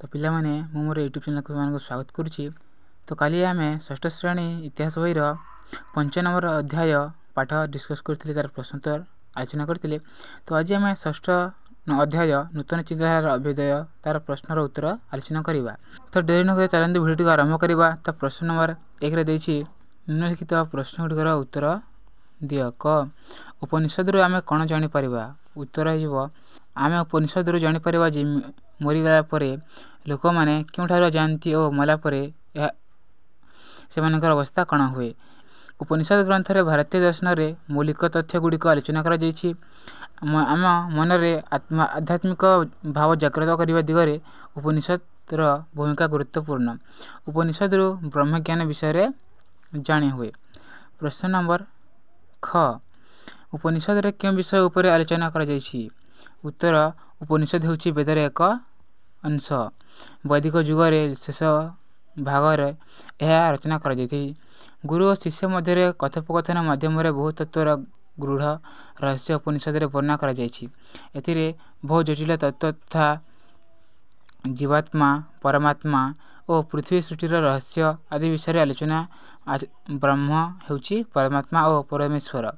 तो पिला माने मु मोर यूट्यूब चैनल को स्वागत करुच्ची। तो काली आमे षष्ठ श्रेणी इतिहास बहीर 5 नंबर अध्याय पाठ डिस्कस करथिले तार प्रश्नोत्तर आलोचना करथिले। तो आज आमे षष्ठ अध्याय नूतन चिंताधारा अभ्युदय तार प्रश्नर उत्तर आलोचना करिबा। तो डेरी न चलंतु भिडियो आरंभ करिबा। तो प्रश्न नंबर 1 रे देछि निम्नलिखित प्रश्न गुडीकर उत्तर दियो। क उपनिषद आमे कोन जानि परिबा। उत्तर हिजबो आमे उपनिषद जानि परिबा जे मरी गला परे लोक माने क्योंठार जानती और मला परे सेमानकर अवस्था कण हुए। उपनिषद ग्रंथ रे भारतीय दर्शन रे मौलिक तथ्य गुड़िक आलोचना करा जायछि। आम मनरे आध्यात्मिक भाव जागृत करने दिगरे उपनिषद भूमिका गुरुत्वपूर्ण। उपनिषद ब्रह्म ज्ञान विषय जानी हुए। प्रश्न नंबर ख उपनिषद रे क्यों विषय उपर आलोचना करा जायछि। उत्तर उपनिषद हेउछि वेदर एक अंश। वैदिक जुगरे शेष भाग यह रचना कर गुरु और शिष्य मध्य कथोपकथन माध्यम बहु तत्वर गूढ़ रहस्य उपनिषद वर्णना कर बहु जटिल तत्व तथा जीवात्मा परमात्मा और पृथ्वी सृष्टिर रहस्य आदि विषय आलोचना। ब्रह्म हेउछि परमात्मा और परमेश्वर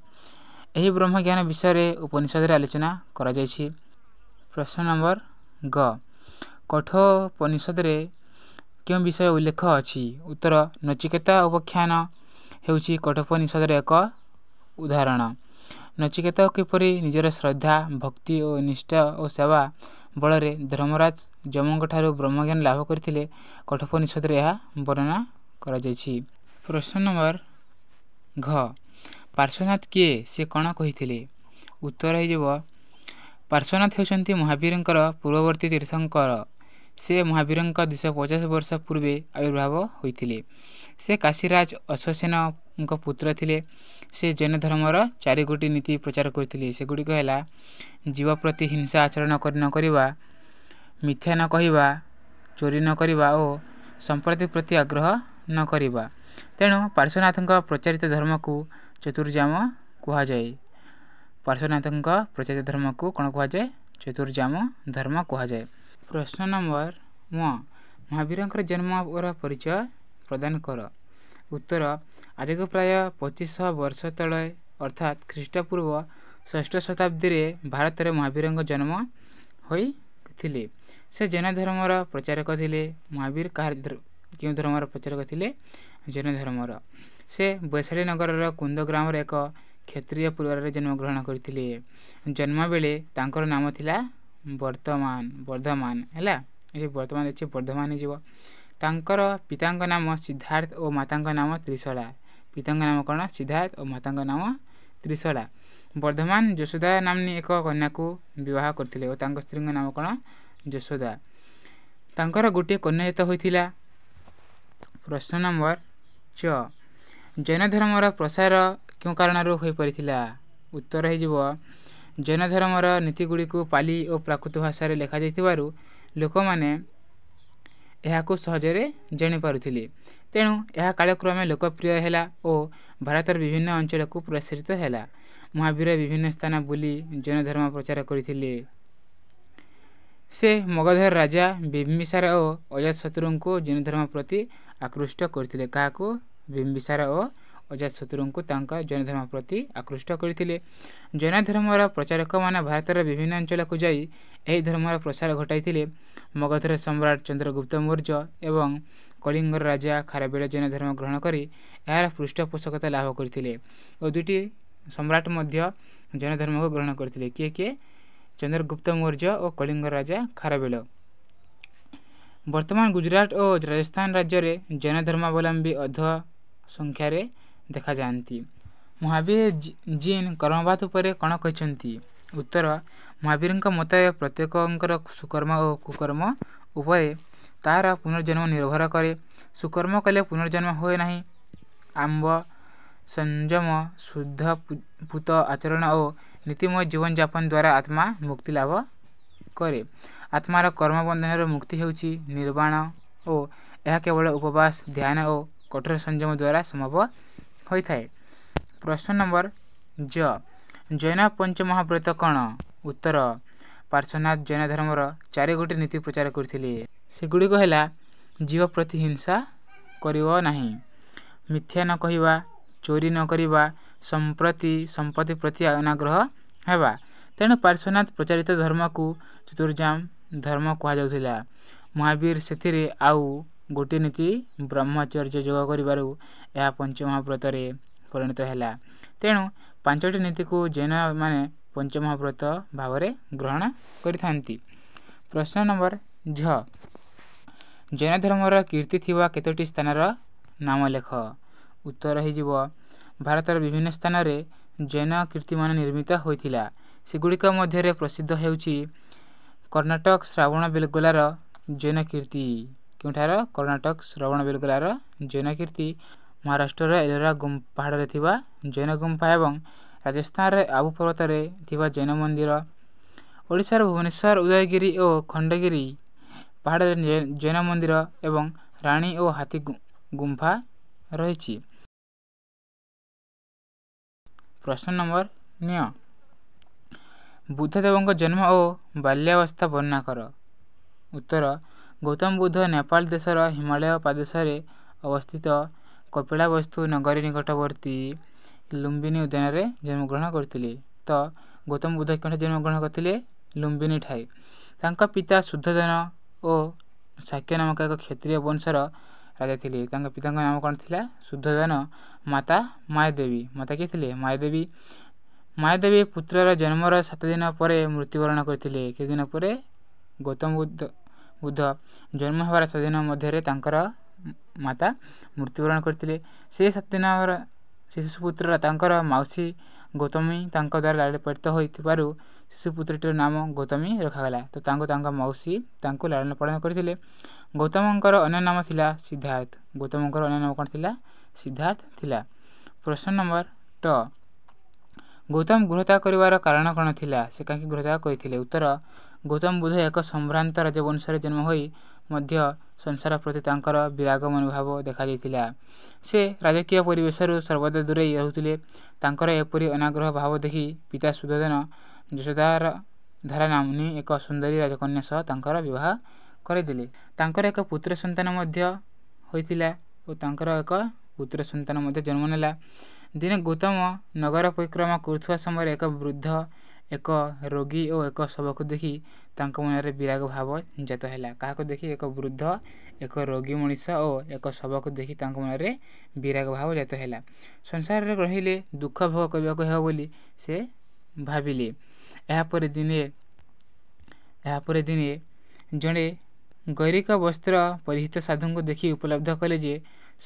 यही ब्रह्म ज्ञान विषय उपनिषद आलोचना कर। प्रश्न नंबर ग कठोपनिषद रे क्यों विषय उल्लेख अछि। उत्तर नचिकेता उपाख्यान हेउछि कठोपनिषद एक उदाहरण। नचिकेता किपरि निजर श्रद्धा भक्ति और निष्ठा और सेवा बल रे धर्मराज जमक ठारू ब्रह्मज्ञान लाभ करथिले कठोपनिषद रे यह वर्णना करा जायछि। प्रश्न नंबर घ पार्श्वनाथ किए से कण कहिथिले। उत्तर हेजिबो पार्श्वनाथ हेउछन्ति महावीरंकर पूर्ववर्ती तीर्थंकर। से महावीरंक 250 वर्ष पूर्वे आविर्भाव होइथिले। से काशीराज अश्वसेन पुत्र थिले। से जैन धर्मर 4 गोटी नीति प्रचार करथिले। से गुडी कहला जीव प्रति हिंसा आचरण न करिबा, मिथ्या न कहिबा, चोरी न करिबा और संप्रति प्रति आग्रह न करिबा। तेणु पार्श्वनाथंक प्रचारित धर्म को चतुर्जाम कुहा जाय। पार्श्वनाथंक प्रचारित धर्म को कोन कुहा जाय। चतुर्जाम धर्म कुहा जाय। प्रश्न नंबर महावीरंकर जन्म और परिचय प्रदान कर। उत्तर आज को प्राय 2500 वर्ष तले अर्थात ख्रीष्टपूर्व 6ठ शताब्दी रे भारत रे महावीरंक जन्म होइथिले। से जैन धर्मर प्रचारक थिले। महावीर क्यों धर्मर प्रचारक थिले। जैन धर्मर। से वैशाली नगर कुंद ग्राम एक क्षत्रिय परिवार जन्म ग्रहण करथिले। जन्म बेले तांकर नाम थिला वर्धमान हैला। ये वर्तमान अच्छे वर्धमान ही जीव। तांकर पितांक नाम सिद्धार्थ और मातांक नाम त्रिशला। पितांक नाम कौन सिद्धार्थ और मातांक नाम त्रिशला। वर्धमान यशोदा नामनी एक कन्या को विवाह करथिले और तांक स्त्री नाम कौन यशोदा। तांकर गोटे कन्या जात होइथिला। प्रश्न नंबर च जैन धर्मर प्रसार क्यों कारण होई परिथिला। उत्तर है जीव जैन धर्मर नीति गुड़ी को पाली और प्राकृत भाषा लिखा जाइथिबारु लोक माने एहाको सहजरे जानि पारुथिले। तेणु यह कालक्रमे लोकप्रिय हैला और भारतर विभिन्न अंचल को प्रसारित हैला। महावीर विभिन्न स्थान बुली जैन धर्म प्रचार करथिले। से मगधर राजा बिंबिसार और अजातशत्रु को जैन धर्म प्रति आकृष्ट करथिले। काहाको बिंबिसार और अजातशत्रु को तांका जैन धर्म प्रति आकृष्ट करथिले। जैन धर्मर प्रचारक माने भारतर विभिन्न अंचल को जाई एही धर्मर प्रसार घटाइथिले। मगधर सम्राट चंद्रगुप्त मौर्य एवं कलिंगर राजा खारवेल जैन धर्म ग्रहण करी यार पृष्ठपोषकता लाभ करथिले और दुटी सम्राट मध्य जैन धर्म को ग्रहण करथिले। किए चंद्रगुप्त मौर्य और कलिंगर राजा खारवेल। वर्तमान गुजरात और राजस्थान राज्य रे जैन धर्मावलंबी अध संख्यार देखा जाती। महावीर जीन कर्मवाद उपर कण कहते। उत्तर महावीरंक मत प्रत्येकंकर सुकर्म और कुकर्म उपर तार पुनर्जन्म निर्भर करे। सुकर्म कले पुनर्जन्म होए नहीं। आंब संयम शुद्ध पूत आचरण और नीतिमय जीवन यापन द्वारा आत्मा मुक्ति लाभ करे। आत्मार कर्म बंधन मुक्ति हेउछि निर्वाण और यह केवल उपवास ध्यान और कठोर संयम द्वारा संभव होता है। प्रश्न नंबर ज जैन पंचमहाव्रत कण। उत्तर पार्श्वनाथ जैन धर्मर 4 गोटी नीति प्रचार करथिले। ସେଗୁଡ଼ିକ ହେଲା ଜୀବ ପ୍ରତି ହିଂସା କରିବ ନାହିଁ, ମିଥ୍ୟା ନ କହିବା, ଚୋରି ନ କରିବା, ସମ୍ପତ୍ତି ପ୍ରତି ଅନାଗ୍ରହ ହେବା। ତେଣୁ ପାର୍ଶ୍ୱନାଥ ପ୍ରଚାରିତ ଧର୍ମକୁ ଚତୁର୍ଜାମ ଧର୍ମ କୁହାଯାଉଥିଲା। ମହାବୀର ସେଥିରେ ଆଉ ଗୋଟିଏ ନୀତି ବ୍ରହ୍ମଚର୍ଯ୍ୟ ଯୋଗ କରିବାରୁ ଏହା ପଞ୍ଚମହାବ୍ରତରେ ପରିଣତ ହେଲା। ତେଣୁ 5ଟି ନୀତିକୁ ଜୈନମାନେ ପଞ୍ଚମହାବ୍ରତ ଭାବରେ ଗ୍ରହଣ କରିଥାନ୍ତି। ପ୍ରଶ୍ନ ନମ୍ବର ଝ ଜୈନ ଧର୍ମର କୀର୍ତ୍ତି ଥିବା କେତୋଟି ସ୍ଥାନର ନାମ ଲେଖ। ଉତ୍ତର ହୋଇଯିବ ଭାରତର ବିଭିନ୍ନ ସ୍ଥାନରେ ଜୈନ କୀର୍ତ୍ତିମାନ ନିର୍ମିତ ହୋଇଥିଲା। ସେଗୁଡ଼ିକ ମଧ୍ୟରେ ପ୍ରସିଦ୍ଧ ହେଉଛି କର୍ଣ୍ଣାଟକ ଶ୍ରବଣବେଲଗୋଲାର ଜୈନ କୀର୍ତ୍ତି। କେଉଁଠାର? କର୍ଣ୍ଣାଟକ ଶ୍ରବଣବେଲଗୋଲାର ଜୈନ କୀର୍ତ୍ତି, ମହାରାଷ୍ଟ୍ରର ଏଲୋରା ପାହାଡ଼ରେ ଥିବା ଜୈନ ଗୁମ୍ଫା ଏବଂ ରାଜସ୍ଥାନର ଆବୁ ପର୍ବତରେ ଥିବା ଜୈନ ମନ୍ଦିର, ଓଡ଼ିଶାର ଭୁବନେଶ୍ୱର, ଉଦୟଗିରି ଓ ଖଣ୍ଡଗିରି ପାହାଡ଼ରେ ଜୈନ ମନ୍ଦିର ଏବଂ ରାଣୀ ଓ ହାତୀ ଗୁମ୍ଫା ରହିଛି। ପ୍ରଶ୍ନ ନମ୍ବର ନ୍ୟ ବୁଦ୍ଧଦେବଙ୍କ ଜନ୍ମ ଓ ବାଲ୍ୟାବସ୍ଥା ବର୍ଣ୍ଣନା କର। ଉତ୍ତର ଗୌତମ ବୁଦ୍ଧ ନେପାଳ ଦେଶର ହିମାଳୟ ପାଦଦେଶରେ ଅବସ୍ଥିତ କପିଳାବସ୍ତୁ ନଗରୀ ନିକଟବର୍ତ୍ତୀ ଲୁମ୍ବିନୀ ଉଦ୍ୟାନରେ ଜନ୍ମଗ୍ରହଣ କରିଥିଲେ। ତ ଗୌତମ ବୁଦ୍ଧ କେଉଁଠାରେ ଜନ୍ମଗ୍ରହଣ କରିଥିଲେ? ଲୁମ୍ବିନୀଠାରେ। ତାଙ୍କ ପିତା ଶୁଦ୍ଧୋଧନ ଓ ଶାକ୍ୟ ନାମକ ଏକ କ୍ଷତ୍ରିୟ ବଂଶର ରାଜା ଥିଲେ। ତାଙ୍କ ପିତାଙ୍କ ନାମ କ'ଣ ଥିଲା? ଶୁଦ୍ଧୋଧନ। ମାତା ମାୟାଦେବୀ। ମାତା କିଏ ଥିଲେ? ମାୟାଦେବୀ। ମାୟାଦେବୀ ପୁତ୍ରର ଜନ୍ମର 7 ଦିନ ପରେ ମୃତ୍ୟୁବରଣ କରିଥିଲେ। କେତେ ଦିନ ପରେ? ଗୌତମ ବୁଦ୍ଧ ଜନ୍ମ ହେବାର 7 ଦିନ ମଧ୍ୟରେ ତାଙ୍କର ମାତା ମୃତ୍ୟୁବରଣ କରିଥିଲେ। ସେ 7 ଦିନର ଶିଶୁପୁତ୍ର ତାଙ୍କର ମାଉସୀ ଗୌତମୀ ତାଙ୍କ ଦ୍ୱାରା ଲାଳିତ ପାଳିତ ହୋଇଥିବାରୁ ଶିଶୁପୁତ୍ରଟିର ନାମ ଗୌତମୀ ରଖାଗଲା। ତ ତାଙ୍କ ମାଉସୀ ତାଙ୍କୁ ଲାଳନ ପାଳନ କରିଥିଲେ। ଗୌତମଙ୍କର ଅନ୍ୟ ନାମ ଥିଲା ସିଦ୍ଧାର୍ଥ। ଗୌତମଙ୍କର ଅନ୍ୟ ନାମ କ'ଣ ଥିଲା? ସିଦ୍ଧାର୍ଥ ଥିଲା। ପ୍ରଶ୍ନ ନମ୍ବର ଟ ଗୌତମ ଗୃହତ୍ୟାଗ କରିବାର କାରଣ କ'ଣ ଥିଲା? ସେ କାହିଁକି ଗୃହତ୍ୟାଗ କରିଥିଲେ? ଉତ୍ତର ଗୌତମ ବୁଦ୍ଧ ଏକ ସମ୍ଭ୍ରାନ୍ତ ରାଜବଂଶରେ ଜନ୍ମ ହୋଇ ମଧ୍ୟ ସଂସାର ପ୍ରତି ତାଙ୍କର ବିରାଗ ମନୋଭାବ ଦେଖାଯାଇଥିଲା। ସେ ରାଜକୀୟ ପରିବେଶରୁ ସର୍ବଦା ଦୂରେଇ ରହୁଥିଲେ। ତାଙ୍କର ଏପରି ଅନାଗ୍ରହ ଭାବ ଦେଖି ପିତା ଶୁଦ୍ଧୋଧନ ଯଶୋଧାରା ନାମ୍ନୀ ଏକ ସୁନ୍ଦରୀ ରାଜକନ୍ୟା ସହ ତାଙ୍କର ବିବାହ କରାଇଦେଲେ। ତାଙ୍କର ଏକ ପୁତ୍ର ସନ୍ତାନ ମଧ୍ୟ ହୋଇଥିଲା ଓ ତାଙ୍କର ଏକ ପୁତ୍ର ସନ୍ତାନ ମଧ୍ୟ ଜନ୍ମ ନେଲା। ଦିନେ ଗୌତମ ନଗର ପରିକ୍ରମା କରୁଥିବା ସମୟରେ ଏକ ବୃଦ୍ଧ, ଏକ ରୋଗୀ ଓ ଏକ ଶବକୁ ଦେଖି ତାଙ୍କ ମନରେ ବିରାଗ ଭାବ ଜାତ ହେଲା। କାହାକୁ ଦେଖି? ଏକ ବୃଦ୍ଧ, ଏକ ରୋଗୀ ମଣିଷ ଓ ଏକ ଶବକୁ ଦେଖି ତାଙ୍କ ମନରେ ବିରାଗ ଭାବ ଜାତ ହେଲା। ସଂସାରରେ ରହିଲେ ଦୁଃଖ ଭୋଗ କରିବାକୁ ହେବ ବୋଲି ସେ ଭାବିଲେ। ଏହାପରେ ଦିନେ ଜଣେ ଗୈରିକ ବସ୍ତ୍ର ପରିହିତ ସାଧୁଙ୍କୁ ଦେଖି ଉପଲବ୍ଧ କଲେ ଯେ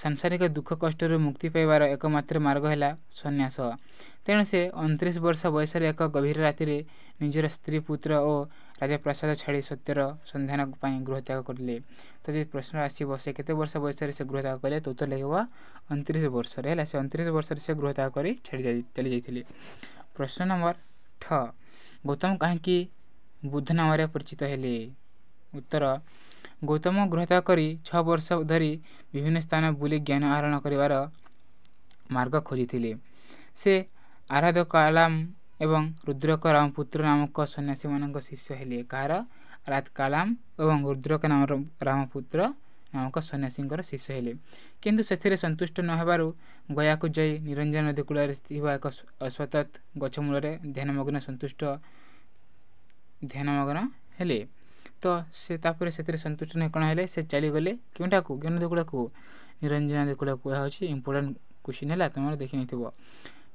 ସାଂସାରିକ ଦୁଃଖ କଷ୍ଟରୁ ମୁକ୍ତି ପାଇବାର ଏକମାତ୍ର ମାର୍ଗ ହେଲା ସନ୍ନ୍ୟାସ। ତେଣୁ ସେ 29 ବର୍ଷ ବୟସରେ ଏକ ଗଭୀର ରାତିରେ ନିଜର ସ୍ତ୍ରୀ, ପୁତ୍ର ଓ ରାଜପ୍ରାସାଦ ଛାଡ଼ି ସତ୍ୟର ସନ୍ଧାନ ପାଇଁ ଗୃହତ୍ୟାଗ କରିଲେ। ତ ଯଦି ପ୍ରଶ୍ନ ଆସିବ ସେ କେତେ ବର୍ଷ ବୟସରେ ସେ ଗୃହତ୍ୟାଗ କଲେ, ତ ଉତ୍ତର ଲେଖିବ 29 ବର୍ଷରେ। ହେଲା, ସେ 29 ବର୍ଷରେ ସେ ଗୃହତ୍ୟାଗ କରି ଚାଲି ଯାଇଥିଲେ। ପ୍ରଶ୍ନ ନମ୍ବର ଠ ଗୌତମ କାହିଁକି ବୁଦ୍ଧ ନାମରେ ପରିଚିତ ହେଲେ? ଉତ୍ତର ଗୌତମ ଗୃହତ୍ୟାଗ କରି 6 ବର୍ଷ ଧରି ବିଭିନ୍ନ ସ୍ଥାନ ବୁଲି ଜ୍ଞାନ ଆହରଣ କରିବାର ମାର୍ଗ ଖୋଜିଥିଲେ। ସେ ଆରାଧ୍ୟ କାଲାମ ଏବଂ ରୁଦ୍ରକ ରାମପୁତ୍ର ନାମକ ସନ୍ନ୍ୟାସୀମାନଙ୍କ ଶିଷ୍ୟ ହେଲେ। କାହାର? ଆରାଧ୍ୟ କାଲାମ ଏବଂ ରୁଦ୍ରକ ରାମପୁତ୍ର ନାମକ ସନ୍ନ୍ୟାସୀଙ୍କର ଶିଷ୍ୟ ହେଲେ। କିନ୍ତୁ ସେଥିରେ ସନ୍ତୁଷ୍ଟ ନ ହେବାରୁ ଗୟାକୁ ଯାଇ ନିରଞ୍ଜନ ନଦୀ କୂଳରେ ଥିବା ଏକ ଅଶ୍ୱତଥ ଗଛ ମୂଳରେ ଧ୍ୟାନମଗ୍ନ ହେଲେ। ତ ସେ ତାପରେ ସେଥିରେ ସନ୍ତୁଷ୍ଟ ନ କ'ଣ ହେଲେ? ସେ ଚାଲିଗଲେ କେଉଁଠାକୁ? କେଉଁ ନଦୀ କୂଳକୁ? ନିରଞ୍ଜନ ନଦୀ କୂଳକୁ। ଏହା ହେଉଛି ଇମ୍ପୋର୍ଟାଣ୍ଟ କ୍ୱେଶ୍ଚିନ୍। ହେଲା, ତୁମର ଦେଖି ନେଇଥିବ।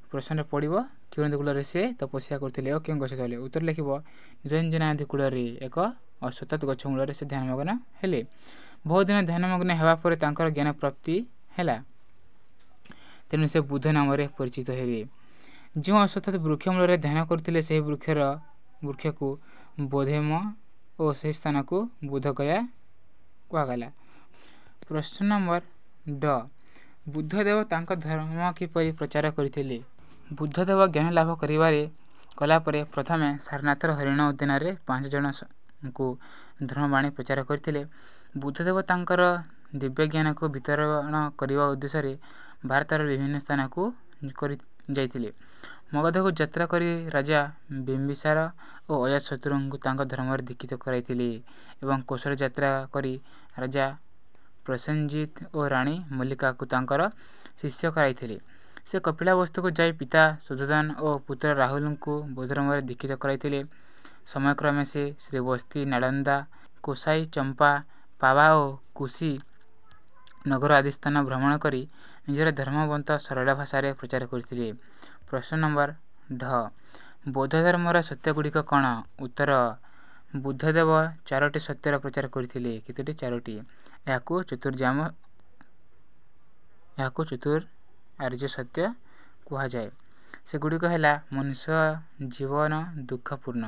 ପ୍ରଶ୍ନରେ ପଡ଼ିବ କେଉଁ ନଦୀ କୂଳରେ ସେ ତପସ୍ୟା କରିଥିଲେ ଓ କେଉଁ ଗଛ ତଳେ? ଉତ୍ତର ଲେଖିବ ନିରଞ୍ଜନା ନଦୀ କୂଳରେ ଏକ ଅଶ୍ୱତଥ ଗଛ ମୂଳରେ ସେ ଧ୍ୟାନମଗ୍ନ ହେଲେ। ବହୁତ ଦିନ ଧ୍ୟାନମଗ୍ନ ହେବା ପରେ ତାଙ୍କର ଜ୍ଞାନ ପ୍ରାପ୍ତି ହେଲା। ତେଣୁ ସେ ବୁଦ୍ଧ ନାମରେ ପରିଚିତ ହେଲେ। ଯେଉଁ ଅଶ୍ୱତଥ ବୃକ୍ଷ ମୂଳରେ ଧ୍ୟାନ କରୁଥିଲେ ସେହି ବୃକ୍ଷକୁ ବୋଧେମ ଓ ସେହି ସ୍ଥାନକୁ ବୁଦ୍ଧଗୟା କୁହାଗଲା। ପ୍ରଶ୍ନ ନମ୍ବର ଡ ବୁଦ୍ଧଦେବ ତାଙ୍କ ଧର୍ମ କିପରି ପ୍ରଚାର କରିଥିଲେ? ବୁଦ୍ଧଦେବ ଜ୍ଞାନ ଲାଭ କଲାପରେ ପ୍ରଥମେ ସାରନାଥର ହରିଣ ଉଦ୍ୟାନରେ 5 ଜଣଙ୍କୁ ଧର୍ମବାଣୀ ପ୍ରଚାର କରିଥିଲେ। ବୁଦ୍ଧଦେବ ତାଙ୍କର ଦିବ୍ୟ ଜ୍ଞାନକୁ ବିତରଣ କରିବା ଉଦ୍ଦେଶ୍ୟରେ ଭାରତର ବିଭିନ୍ନ ସ୍ଥାନକୁ ଯାଇଥିଲେ। ମଗଧକୁ ଯାତ୍ରା କରି ରାଜା ବିମ୍ବିସାର ଓ ଅଜାତଶତ୍ରୁଙ୍କୁ ତାଙ୍କ ଧର୍ମରେ ଦୀକ୍ଷିତ କରାଇଥିଲେ ଏବଂ କୌଶଳ ଯାତ୍ରା କରି ରାଜା ପ୍ରସେନଜିତ ଓ ରାଣୀ ମଲ୍ଲିକାକୁ ତାଙ୍କର ଶିଷ୍ୟ କରାଇଥିଲେ। ସେ କପିଳାବସ୍ତୁକୁ ଯାଇ ପିତା ଶୁଦ୍ଧୋଧନ ଓ ପୁତ୍ର ରାହୁଲଙ୍କୁ ବୌଦ୍ଧଧର୍ମରେ ଦୀକ୍ଷିତ କରାଇଥିଲେ। ସମୟକ୍ରମେ ସେ ଶ୍ରୀବସ୍ତି, ନାଳନ୍ଦା, କୋସାଇ, ଚମ୍ପା, ପାବା ଓ କୁଶି ନଗର ଆଦି ସ୍ଥାନ ଭ୍ରମଣ କରି ନିଜର ଧର୍ମବନ୍ତ ସରଳ ଭାଷାରେ ପ୍ରଚାର କରିଥିଲେ। ପ୍ରଶ୍ନ ନମ୍ବର ଢ ବୌଦ୍ଧ ଧର୍ମର ସତ୍ୟଗୁଡ଼ିକ କ'ଣ? ଉତ୍ତର ବୁଦ୍ଧଦେବ 4ଟି ସତ୍ୟର ପ୍ରଚାର କରିଥିଲେ। କେତୋଟି? 4ଟି। ଏହାକୁ ଚତୁରାର୍ଯ୍ୟ ସତ୍ୟ କୁହାଯାଏ। ସେଗୁଡ଼ିକ ହେଲା ମନୁଷ୍ୟ ଜୀବନ ଦୁଃଖପୂର୍ଣ୍ଣ।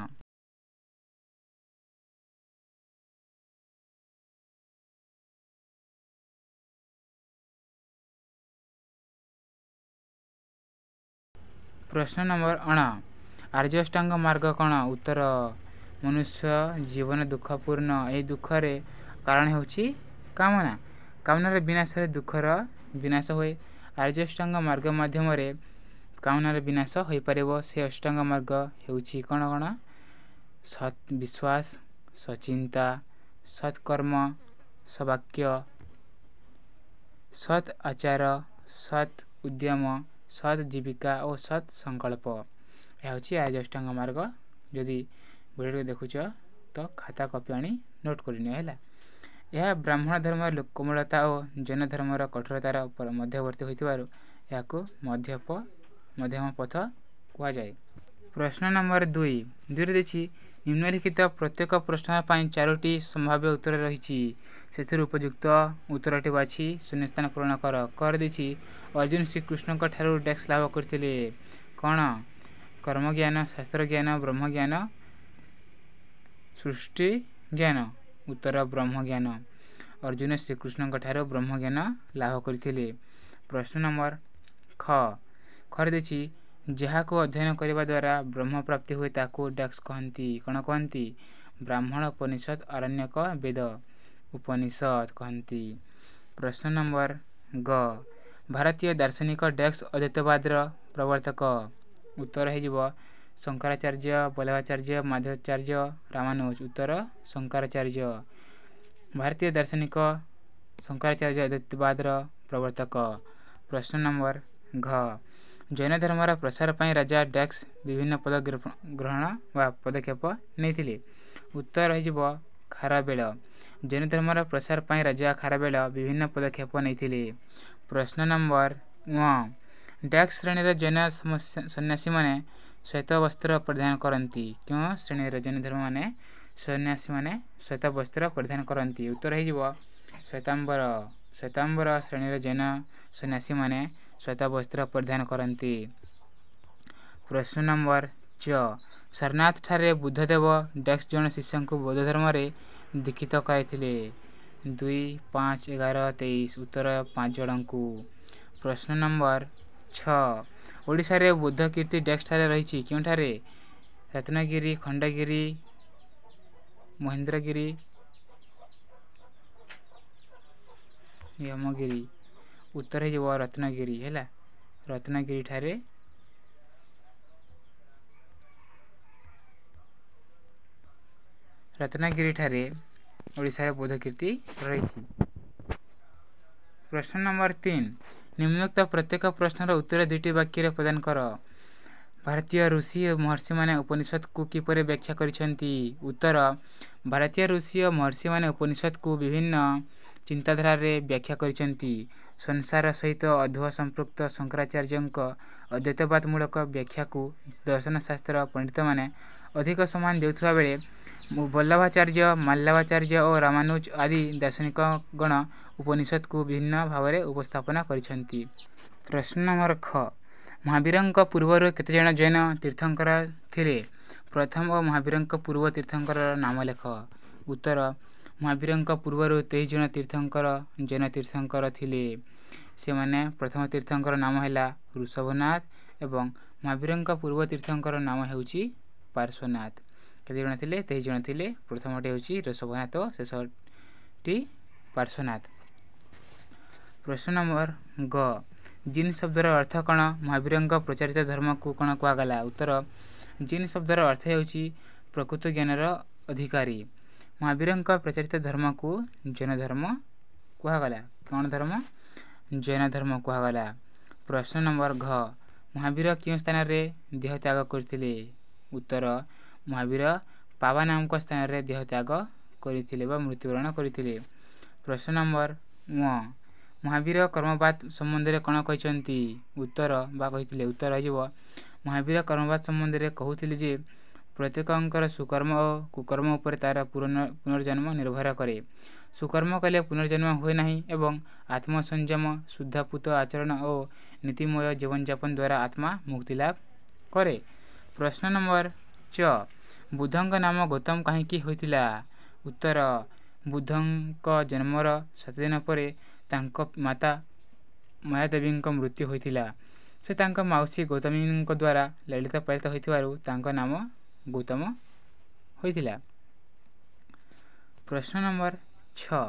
ପ୍ରଶ୍ନ ନମ୍ବର ଅଣ ଆର୍ଯ୍ୟାଷ୍ଟାଙ୍ଗ ମାର୍ଗ କ'ଣ? ଉତ୍ତର ମନୁଷ୍ୟ ଜୀବନ ଦୁଃଖପୂର୍ଣ୍ଣ। ଏହି ଦୁଃଖରେ କାରଣ ହେଉଛି କାମନା। କାମନାର ବିନାଶରେ ଦୁଃଖର ବିନାଶ ହୁଏ। ଆର୍ଯ୍ୟାଷ୍ଟାଙ୍ଗ ମାର୍ଗ ମାଧ୍ୟମରେ କାମନାର ବିନାଶ ହୋଇପାରିବ। ସେ ଅଷ୍ଟାଙ୍ଗ ମାର୍ଗ ହେଉଛି କ'ଣ? ସତ୍ ବିଶ୍ୱାସ, ସଚିନ୍ତା, ସତ୍କର୍ମ, ସବାକ୍ୟ, ସତ୍ ଆଚାର, ସତ୍ ଉଦ୍ୟମ, ସତ୍ ଜୀବିକା ଓ ସତ୍ ସଂକଳ୍ପ। ଏହା ହେଉଛି ଆର୍ଯ୍ୟାଷ୍ଟାଙ୍ଗ ମାର୍ଗ। ଯଦି ଭିଡ଼ିଓ ଦେଖୁଛ ତ ଖାତା କପି ଆଣି ନୋଟ୍ କରିନିଅ ହେଲା। ଏହା ବ୍ରାହ୍ମଣ ଧର୍ମର କୋମଳତା ଓ ଜୈନ ଧର୍ମର କଠୋରତାର ମଧ୍ୟବର୍ତ୍ତୀ ହୋଇଥିବାରୁ ଏହାକୁ ମଧ୍ୟମ ପଥ କୁହାଯାଏ। ପ୍ରଶ୍ନ ନମ୍ବର 2ରେ ଦେଇଛି ନିମ୍ନଲିଖିତ ପ୍ରତ୍ୟେକ ପ୍ରଶ୍ନ ପାଇଁ 4ଟି ସମ୍ଭାବ୍ୟ ଉତ୍ତର ରହିଛି। ସେଥିରୁ ଉପଯୁକ୍ତ ଉତ୍ତରଟି ବାଛି ଶୂନ୍ୟସ୍ଥାନ ପୂରଣ କର। ଦେଇଛି ଅର୍ଜୁନ ଶ୍ରୀକୃଷ୍ଣଙ୍କ ଠାରୁ ଡେକ୍ସ ଲାଭ କରିଥିଲେ କ'ଣ? କର୍ମଜ୍ଞାନ, ଶାସ୍ତ୍ରଜ୍ଞାନ, ବ୍ରହ୍ମଜ୍ଞାନ, ସୃଷ୍ଟି ଜ୍ଞାନ। ଉତ୍ତର ବ୍ରହ୍ମଜ୍ଞାନ। ଅର୍ଜୁନ ଶ୍ରୀକୃଷ୍ଣଙ୍କ ଠାରୁ ବ୍ରହ୍ମଜ୍ଞାନ ଲାଭ କରିଥିଲେ। ପ୍ରଶ୍ନ ନମ୍ବର ଖରେ ଦେଇଛି ଯାହାକୁ ଅଧ୍ୟୟନ କରିବା ଦ୍ୱାରା ବ୍ରହ୍ମପ୍ରାପ୍ତି ହୁଏ ତାକୁ ଡେକ୍ସ କହନ୍ତି। କ'ଣ କହନ୍ତି? ବ୍ରାହ୍ମଣ, ଉପନିଷଦ, ଆରଣ୍ୟକ, ବେଦ, ଉପନିଷଦ କହନ୍ତି। ପ୍ରଶ୍ନ ନମ୍ବର ଭାରତୀୟ ଦାର୍ଶନିକ ଡେକ୍ସ ଅଦ୍ୱୈତବାଦର ପ୍ରବର୍ତ୍ତକ। ଉତ୍ତର ହୋଇଯିବ ଶଙ୍କରାଚାର୍ଯ୍ୟ, ବଲ୍ଲଭାଚାର୍ଯ୍ୟ, ମାଧବାଚାର୍ଯ୍ୟ, ରାମାନୁଜ। ଉତ୍ତର ଶଙ୍କରାଚାର୍ଯ୍ୟ। ଭାରତୀୟ ଦାର୍ଶନିକ ଶଙ୍କରାଚାର୍ଯ୍ୟ ଅଦ୍ୱୈତବାଦର ପ୍ରବର୍ତ୍ତକ। ପ୍ରଶ୍ନ ନମ୍ବର ଜୈନ ଧର୍ମର ପ୍ରସାର ପାଇଁ ରାଜା ଡେକ୍ସ ବିଭିନ୍ନ ପଦକ୍ଷେପ ନେଇଥିଲେ। ଉତ୍ତର ହୋଇଯିବ ଖାରବେଳ। ଜୈନ ଧର୍ମର ପ୍ରସାର ପାଇଁ ରାଜା ଖାରବେଳ ବିଭିନ୍ନ ପଦକ୍ଷେପ ନେଇଥିଲେ। ପ୍ରଶ୍ନ ନମ୍ବର ଡେକ୍ସ ଶ୍ରେଣୀର ଜୈନ ସନ୍ନ୍ୟାସୀମାନେ ଶ୍ୱେତ ବସ୍ତ୍ର ପରିଧାନ କରନ୍ତି। କେଉଁ ଶ୍ରେଣୀର ଜୈନ ଧର୍ମମାନେ ସନ୍ନ୍ୟାସୀମାନେ ଶ୍ୱେତ ବସ୍ତ୍ର ପରିଧାନ କରନ୍ତି? ଉତ୍ତର ହୋଇଯିବ ଶ୍ୱେତାମ୍ବର। ଶ୍ୱେତାମ୍ବର ଶ୍ରେଣୀର ଜୈନ ସନ୍ନ୍ୟାସୀମାନେ ଶ୍ୱେତ ବସ୍ତ୍ର ପରିଧାନ କରନ୍ତି। ପ୍ରଶ୍ନ ନମ୍ବର ସାରନାଥ ଠାରେ ବୁଦ୍ଧଦେବ ଡେକ୍ସ ଜଣେ ଶିଷ୍ୟଙ୍କୁ ବୌଦ୍ଧ ଧର୍ମରେ ଦୀକ୍ଷିତ କରାଇଥିଲେ। 2, 5, 11, 23। ଉତ୍ତର 5 ଜଣଙ୍କୁ। ପ୍ରଶ୍ନ ନମ୍ବର ଓଡ଼ିଶାରେ ବୌଦ୍ଧ କୀର୍ତ୍ତି ଡେକ୍ସ ଠାରେ ରହିଛି। କେଉଁଠାରେ? ରତ୍ନଗିରି, ଖଣ୍ଡଗିରି, ମହେନ୍ଦ୍ରଗିରି, ୟମଗିରି। ଉତ୍ତର ହୋଇଯିବ ରତ୍ନଗିରି ହେଲା। ରତ୍ନଗିରିଠାରେ ଓଡ଼ିଶାରେ ବୌଦ୍ଧ କୀର୍ତ୍ତି ରହିଛି। ପ୍ରଶ୍ନ ନମ୍ବର 3 ନିମ୍ନୋକ୍ତ ପ୍ରତ୍ୟେକ ପ୍ରଶ୍ନର ଉତ୍ତର 2ଟି ବାକ୍ୟରେ ପ୍ରଦାନ କର। ଭାରତୀୟ ଋଷି ଓ ମହର୍ଷିମାନେ ଉପନିଷଦକୁ କିପରି ବ୍ୟାଖ୍ୟା କରିଛନ୍ତି? ଉତ୍ତର ଭାରତୀୟ ଋଷି ଓ ମହର୍ଷିମାନେ ଉପନିଷଦକୁ ବିଭିନ୍ନ ଚିନ୍ତାଧାରାରେ ବ୍ୟାଖ୍ୟା କରିଛନ୍ତି। ସଂସାର ସହିତ ଅଧ୍ୱ ସମ୍ପୃକ୍ତ ଶଙ୍କରାଚାର୍ଯ୍ୟଙ୍କ ଅଦ୍ୱୈତବାଦମୂଳକ ବ୍ୟାଖ୍ୟାକୁ ଦର୍ଶନଶାସ୍ତ୍ର ପଣ୍ଡିତମାନେ ଅଧିକ ସମ୍ମାନ ଦେଉଥିବା ବେଳେ ବଲ୍ଲଭାଚାର୍ଯ୍ୟ, ମାଲ୍ୟବାଚାର୍ଯ୍ୟ ଓ ରାମାନୁଜ ଆଦି ଦାର୍ଶନିକଗଣ ଉପନିଷଦକୁ ବିଭିନ୍ନ ଭାବରେ ଉପସ୍ଥାପନା କରିଛନ୍ତି। ପ୍ରଶ୍ନ ନମ୍ବର ମହାବୀରଙ୍କ ପୂର୍ବରୁ କେତେଜଣ ଜୈନ ତୀର୍ଥଙ୍କର ଥିଲେ? ପ୍ରଥମ ଓ ମହାବୀରଙ୍କ ପୂର୍ବ ତୀର୍ଥଙ୍କରର ନାମ ଲେଖ। ଉତ୍ତର ମହାବୀରଙ୍କ ପୂର୍ବରୁ 23 ଜଣ ଜୈନ ତୀର୍ଥଙ୍କର ଥିଲେ। ସେମାନେ ପ୍ରଥମ ତୀର୍ଥଙ୍କର ନାମ ହେଲା ଋଷଭନାଥ ଏବଂ ମହାବୀରଙ୍କ ପୂର୍ବ ତୀର୍ଥଙ୍କର ନାମ ହେଉଛି ପାର୍ଶ୍ୱନାଥ। କେତେ ଜଣ ଥିଲେ? 23 ଜଣ ଥିଲେ। ପ୍ରଥମଟି ହେଉଛି ଋଷଭନାଥ ଓ ଶେଷଟି ପାର୍ଶ୍ୱନାଥ। ପ୍ରଶ୍ନ ନମ୍ବର ଜିନ୍ ଶବ୍ଦର ଅର୍ଥ କ'ଣ? ମହାବୀରଙ୍କ ପ୍ରଚାରିତ ଧର୍ମକୁ କ'ଣ କୁହାଗଲା? ଉତ୍ତର ଜିନ୍ ଶବ୍ଦର ଅର୍ଥ ହେଉଛି ପ୍ରକୃତ ଜ୍ଞାନର ଅଧିକାରୀ। ମହାବୀରଙ୍କ ପ୍ରଚାରିତ ଧର୍ମକୁ ଜୈନ ଧର୍ମ କୁହାଗଲା। କ'ଣ ଧର୍ମ? ଜୈନ ଧର୍ମ କୁହାଗଲା। ପ୍ରଶ୍ନ ନମ୍ବର ଘ ମହାବୀର କେଉଁ ସ୍ଥାନରେ ଦେହତ୍ୟାଗ କରିଥିଲେ? ଉତ୍ତର ମହାବୀର ପାବା ନାମକ ସ୍ଥାନରେ ଦେହତ୍ୟାଗ କରିଥିଲେ ବା ମୃତ୍ୟୁବରଣ କରିଥିଲେ। ପ୍ରଶ୍ନ ନମ୍ବର ମହାବୀର କର୍ମବାଦ ସମ୍ବନ୍ଧରେ କ'ଣ କହିଛନ୍ତି? ଉତ୍ତର ବା କହିଥିଲେ ଉତ୍ତର ହୋଇଯିବ ମହାବୀର କର୍ମବାଦ ସମ୍ବନ୍ଧରେ କହୁଥିଲେ ଯେ ପ୍ରତ୍ୟେକଙ୍କର ସୁକର୍ମ ଓ କୁକର୍ମ ଉପରେ ତା'ର ପୁନର୍ଜନ୍ମ ନିର୍ଭର କରେ। ସୁକର୍ମ କଲେ ପୁନର୍ଜନ୍ମ ହୁଏ ନାହିଁ ଏବଂ ଆତ୍ମସଂଯମ ଶୁଦ୍ଧପୂତ ଆଚରଣ ଓ ନୀତିମୟ ଜୀବନଯାପନ ଦ୍ୱାରା ଆତ୍ମା ମୁକ୍ତିଲାଭ କରେ। ପ୍ରଶ୍ନ ନମ୍ବର ଚ ବୁଦ୍ଧଙ୍କ ନାମ ଗୌତମ କାହିଁକି ହୋଇଥିଲା? ଉତ୍ତର ବୁଦ୍ଧଙ୍କ ଜନ୍ମର 7 ଦିନ ପରେ ତାଙ୍କ ମାତା ମାୟାଦେବୀଙ୍କ ମୃତ୍ୟୁ ହୋଇଥିଲା। ସେ ତାଙ୍କ ମାଉସୀ ଗୌତମୀଙ୍କ ଦ୍ୱାରା ଲାଳିତ ପାଳିତ ହୋଇଥିବାରୁ ତାଙ୍କ ନାମ ଗୌତମ ହୋଇଥିଲା। ପ୍ରଶ୍ନ ନମ୍ବର 6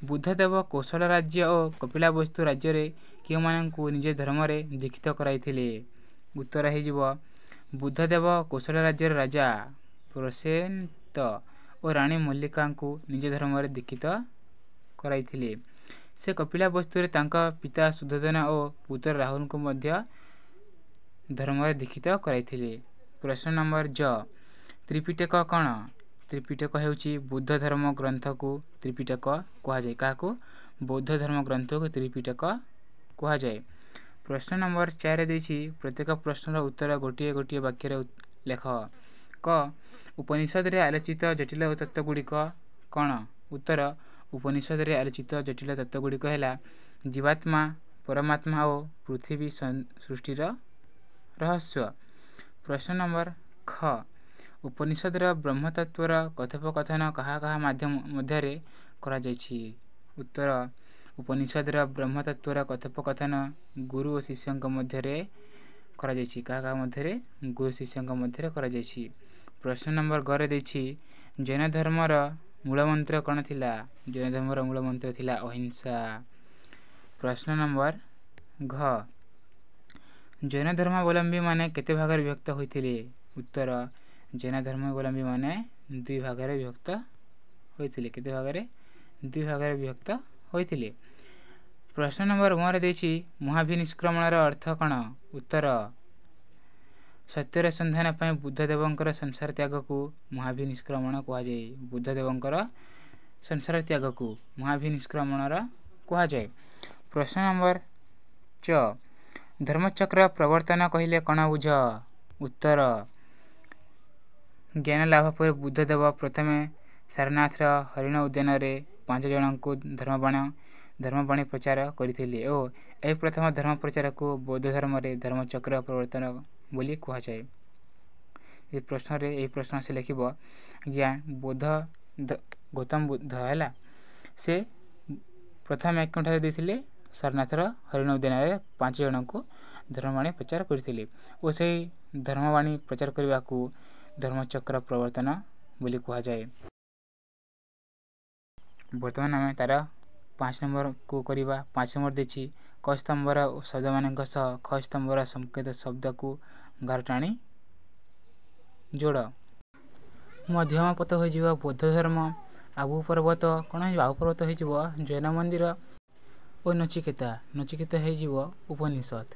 ବୁଦ୍ଧଦେବ କୌଶଳ ରାଜ୍ୟ ଓ କପିଳାବସ୍ତୁ ରାଜ୍ୟରେ କେଉଁମାନଙ୍କୁ ନିଜ ଧର୍ମରେ ଦୀକ୍ଷିତ କରାଇଥିଲେ? ଉତ୍ତର ହୋଇଯିବ ବୁଦ୍ଧଦେବ କୌଶଳ ରାଜ୍ୟର ରାଜା ପ୍ରସେନତ ଓ ରାଣୀ ମଲ୍ଲିକାଙ୍କୁ ନିଜ ଧର୍ମରେ ଦୀକ୍ଷିତ କରାଇଥିଲେ। ସେ କପିଳାବସ୍ତୁରେ ତାଙ୍କ ପିତା ସୁଧୋଧନ ଓ ପୁତ୍ର ରାହୁଲଙ୍କୁ ମଧ୍ୟ ଧର୍ମରେ ଦୀକ୍ଷିତ କରାଇଥିଲେ। ପ୍ରଶ୍ନ ନମ୍ବର ଜ ତ୍ରିପିଟକ କ'ଣ? ତ୍ରିପିଟକ ହେଉଛି ବୌଦ୍ଧ ଧର୍ମ ଗ୍ରନ୍ଥକୁ ତ୍ରିପିଟକ କୁହାଯାଏ। କାହାକୁ? ବୌଦ୍ଧ ଧର୍ମ ଗ୍ରନ୍ଥକୁ ତ୍ରିପିଟକ କୁହାଯାଏ। ପ୍ରଶ୍ନ ନମ୍ବର 4 ଦେଇଛି ପ୍ରତ୍ୟେକ ପ୍ରଶ୍ନର ଉତ୍ତର ଗୋଟିଏ ଗୋଟିଏ ବାକ୍ୟରେ ଲେଖ। କ ଉପନିଷଦରେ ଆଲୋଚିତ ଜଟିଳ ତତ୍ତ୍ୱଗୁଡ଼ିକ କ'ଣ? ଉତ୍ତର ଉପନିଷଦରେ ଆଲୋଚିତ ଜଟିଳ ତତ୍ତ୍ୱଗୁଡ଼ିକ ହେଲା ଜୀବାତ୍ମା ପରମାତ୍ମା ଓ ପୃଥିବୀ ସୃଷ୍ଟିର ରହସ୍ୟ। ପ୍ରଶ୍ନ ନମ୍ବର ଖ ଉପନିଷଦର ବ୍ରହ୍ମତତ୍ତ୍ୱର କଥୋପକଥନ କାହା କାହା ମଧ୍ୟରେ କରାଯାଇଛି? ଉତ୍ତର ଉପନିଷଦର ବ୍ରହ୍ମତତ୍ତ୍ୱର କଥୋପକଥନ ଗୁରୁ ଓ ଶିଷ୍ୟଙ୍କ ମଧ୍ୟରେ କରାଯାଇଛି। କାହା କାହା ମଧ୍ୟରେ? ଗୁରୁ ଶିଷ୍ୟଙ୍କ ମଧ୍ୟରେ କରାଯାଇଛି। ପ୍ରଶ୍ନ ନମ୍ବର ଗରେ ଦେଇଛି ଜୈନ ଧର୍ମର ମୂଳମନ୍ତ୍ର କ'ଣ ଥିଲା? ଜୈନ ଧର୍ମର ମୂଳମନ୍ତ୍ର ଥିଲା ଅହିଂସା। ପ୍ରଶ୍ନ ନମ୍ବର ଘ ଜୈନ ଧର୍ମାବଲମ୍ବୀମାନେ କେତେ ଭାଗରେ ବିଭକ୍ତ ହୋଇଥିଲେ? ଉତ୍ତର ଜୈନ ଧର୍ମାବଲମ୍ବୀମାନେ 2 ଭାଗରେ ବିଭକ୍ତ ହୋଇଥିଲେ। କେତେ ଭାଗରେ? 2 ଭାଗରେ ବିଭକ୍ତ ହୋଇଥିଲେ। ପ୍ରଶ୍ନ ନମ୍ବର 1 ଦେଇଛି ମହାଭିନିଷ୍କ୍ରମଣର ଅର୍ଥ କ'ଣ? ଉତ୍ତର ସତ୍ୟର ସନ୍ଧାନ ପାଇଁ ବୁଦ୍ଧଦେବଙ୍କର ସଂସାର ତ୍ୟାଗକୁ ମହାଭିନିଷ୍କ୍ରମଣ କୁହାଯାଏ। ବୁଦ୍ଧଦେବଙ୍କର ସଂସାର ତ୍ୟାଗକୁ ମହାଭିନିଷ୍କ୍ରମଣର କୁହାଯାଏ। ପ୍ରଶ୍ନ ନମ୍ବର ଚ ଧର୍ମଚକ୍ର ପ୍ରବର୍ତ୍ତନ କହିଲେ କ'ଣ ବୁଝ? ଉତ୍ତର ଜ୍ଞାନ ଲାଭ ପରେ ବୁଦ୍ଧଦେବ ପ୍ରଥମେ ସାରନାଥର ହରିଣ ଉଦ୍ୟାନରେ 5 ଜଣଙ୍କୁ ଧର୍ମବାଣୀ ପ୍ରଚାର କରିଥିଲେ ଓ ଏହି ପ୍ରଥମ ଧର୍ମ ପ୍ରଚାରକୁ ବୌଦ୍ଧ ଧର୍ମରେ ଧର୍ମଚକ୍ର ପ୍ରବର୍ତ୍ତନ ବୋଲି କୁହାଯାଏ। ଏହି ପ୍ରଶ୍ନ ସେ ଲେଖିବ ଆଜ୍ଞା ଗୌତମ ବୁଦ୍ଧ ହେଲା ସେ ପ୍ରଥମେ କେଉଁଠାରେ ଦେଇଥିଲେ? ସାରନାଥର ହରିଣ ଉଦ୍ୟାନରେ 5 ଜଣଙ୍କୁ ଧର୍ମବାଣୀ ପ୍ରଚାର କରିଥିଲେ ଓ ସେହି ଧର୍ମବାଣୀ ପ୍ରଚାର କରିବାକୁ ଧର୍ମଚକ୍ର ପ୍ରବର୍ତ୍ତନ ବୋଲି କୁହାଯାଏ। ବର୍ତ୍ତମାନ ଆମେ ତାର 5 ନମ୍ବରକୁ କରିବା। 5 ନମ୍ବର ଦେଇଛି କ ସ୍ତମ୍ଭର ଶବ୍ଦମାନଙ୍କ ସହ ଖ ସ୍ତମ୍ଭର ସଂକେତ ଶବ୍ଦକୁ ଗାର ଟାଣି ଯୋଡ଼। ମଧ୍ୟମ ପଥ ହୋଇଯିବ ବୌଦ୍ଧ ଧର୍ମ। ଆବୁ ପର୍ବତ କ'ଣ ହେଇଯିବ? ଆବୁ ପର୍ବତ ହୋଇଯିବ ଜୈନ ମନ୍ଦିର ଓ ନଚିକେତା ହେଇଯିବ ଉପନିଷଦ।